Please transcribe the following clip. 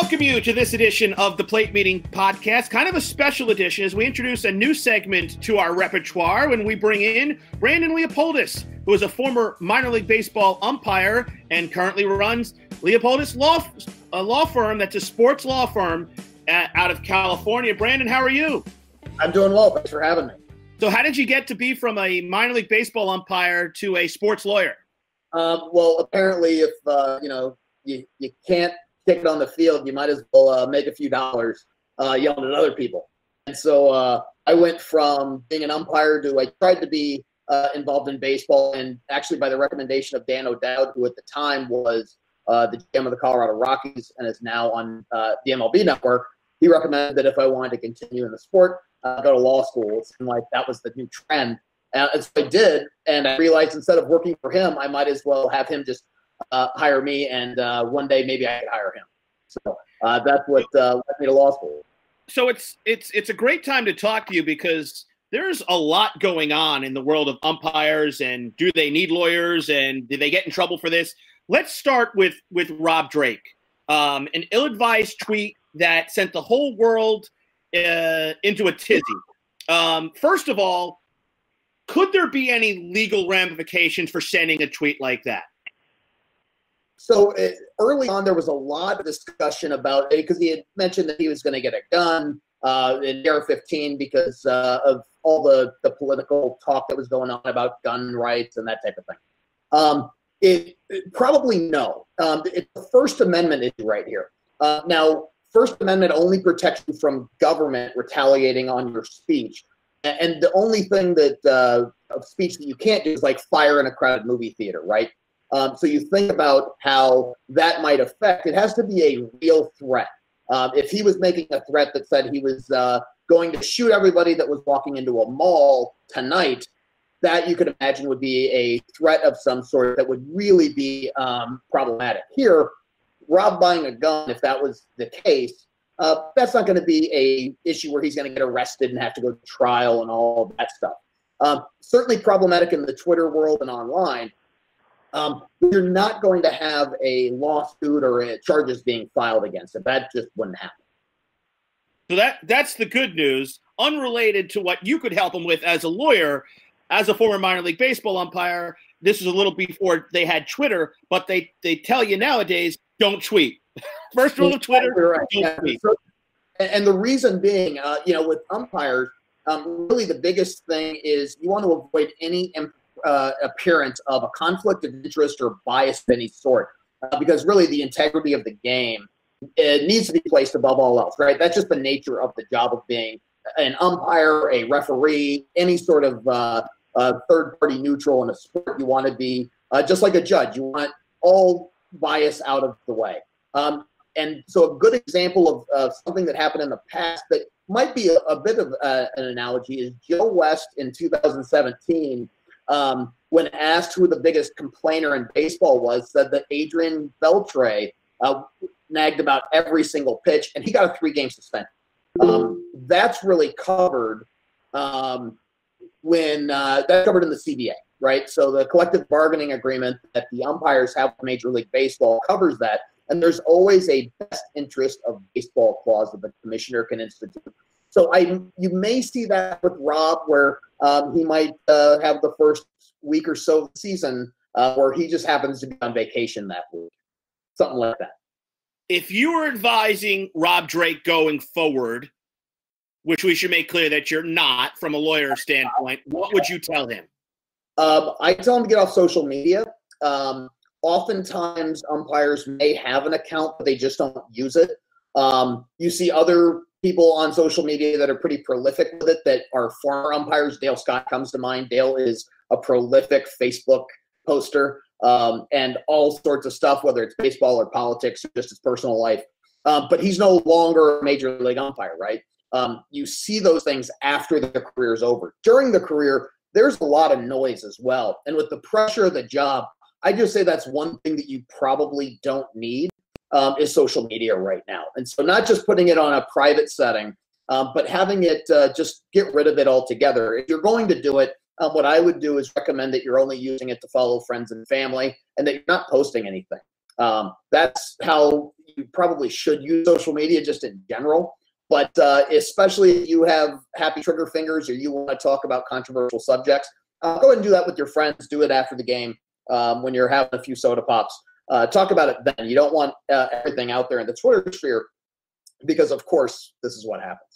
welcome you to this edition of the Plate Meeting Podcast, kind of a special edition as we introduce a new segment to our repertoire when we bring in Brandon Leopoldis, who is a former minor league baseball umpire and currently runs Leopoldis law firm. That's a sports law firm out of California. Brandon, how are you? I'm doing well. Thanks for having me. So how did you get to be from a minor league baseball umpire to a sports lawyer? Well, apparently if, you can't kick it on the field, you might as well make a few dollars yelling at other people. And so I went from being an umpire to I tried to be involved in baseball, and actually by the recommendation of Dan O'Dowd, who at the time was the GM of the Colorado Rockies and is now on the MLB Network, he recommended that if I wanted to continue in the sport, go to law school. It seemed like that was the new trend. And so I did, and I realized instead of working for him, I might as well have him just hire me, and one day maybe I could hire him. So that's what led me to law school. So it's a great time to talk to you because there's a lot going on in the world of umpires, and do they need lawyers, and do they get in trouble for this? Let's start with Rob Drake, an ill-advised tweet that sent the whole world into a tizzy. First of all, could there be any legal ramifications for sending a tweet like that? So early on, there was a lot of discussion about it because he had mentioned that he was going to get a gun in AR-15 because of all the political talk that was going on about gun rights and that type of thing. Probably no. It's the First Amendment issue right here. Now, First Amendment only protects you from government retaliating on your speech. And the only thing that of speech that you can't do is like fire in a crowded movie theater, right? So you think about how that might affect. It has to be a real threat. If he was making a threat that said he was going to shoot everybody that was walking into a mall tonight, that you could imagine would be a threat of some sort that would really be problematic. Here, Rob buying a gun, if that was the case, that's not going to be a issue where he's going to get arrested and have to go to trial and all of that stuff. Certainly problematic in the Twitter world and online. You're not going to have a lawsuit or charges being filed against it. That just wouldn't happen. So that's the good news. Unrelated to what you could help him with as a lawyer, as a former minor league baseball umpire, this is a little before they had Twitter, but they tell you nowadays, don't tweet. First rule of Twitter, don't tweet. And the reason being, with umpires, really the biggest thing is you want to avoid any appearance of a conflict of interest or bias of any sort, because really the integrity of the game, it needs to be placed above all else, right? That's just the nature of the job of being an umpire, a referee, any sort of third-party neutral in a sport. You want to be just like a judge. You want all bias out of the way. And so a good example of something that happened in the past that might be a bit of an analogy is Joe West in 2017, when asked who the biggest complainer in baseball was, said that Adrian Beltre nagged about every single pitch, and he got a 3-game suspension. That's really covered when that's covered in the CBA, right? So the collective bargaining agreement that the umpires have with Major League Baseball covers that, and there's always a best interest of baseball clause that the commissioner can institute. So you may see that with Rob, where he might have the first week or so of the season where he just happens to be on vacation that week, something like that. If you were advising Rob Drake going forward, which we should make clear that you're not from a lawyer standpoint, what would you tell him? I tell him to get off social media. Oftentimes, umpires may have an account, but they just don't use it. You see other people on social media that are pretty prolific with it that are former umpires. Dale Scott comes to mind. Dale is a prolific Facebook poster and all sorts of stuff, whether it's baseball or politics or just his personal life. But he's no longer a major league umpire, right? You see those things after the career is over. During the career, there's a lot of noise as well. And with the pressure of the job, I just say that's one thing that you probably don't need is social media right now. And so not just putting it on a private setting, but having it just get rid of it altogether. If you're going to do it, what I would do is recommend that you're only using it to follow friends and family and that you're not posting anything. That's how you probably should use social media just in general. But especially if you have happy trigger fingers or you want to talk about controversial subjects, go ahead and do that with your friends. Do it after the game when you're having a few soda pops. Talk about it then. You don't want everything out there in the Twitter sphere because, of course, this is what happens.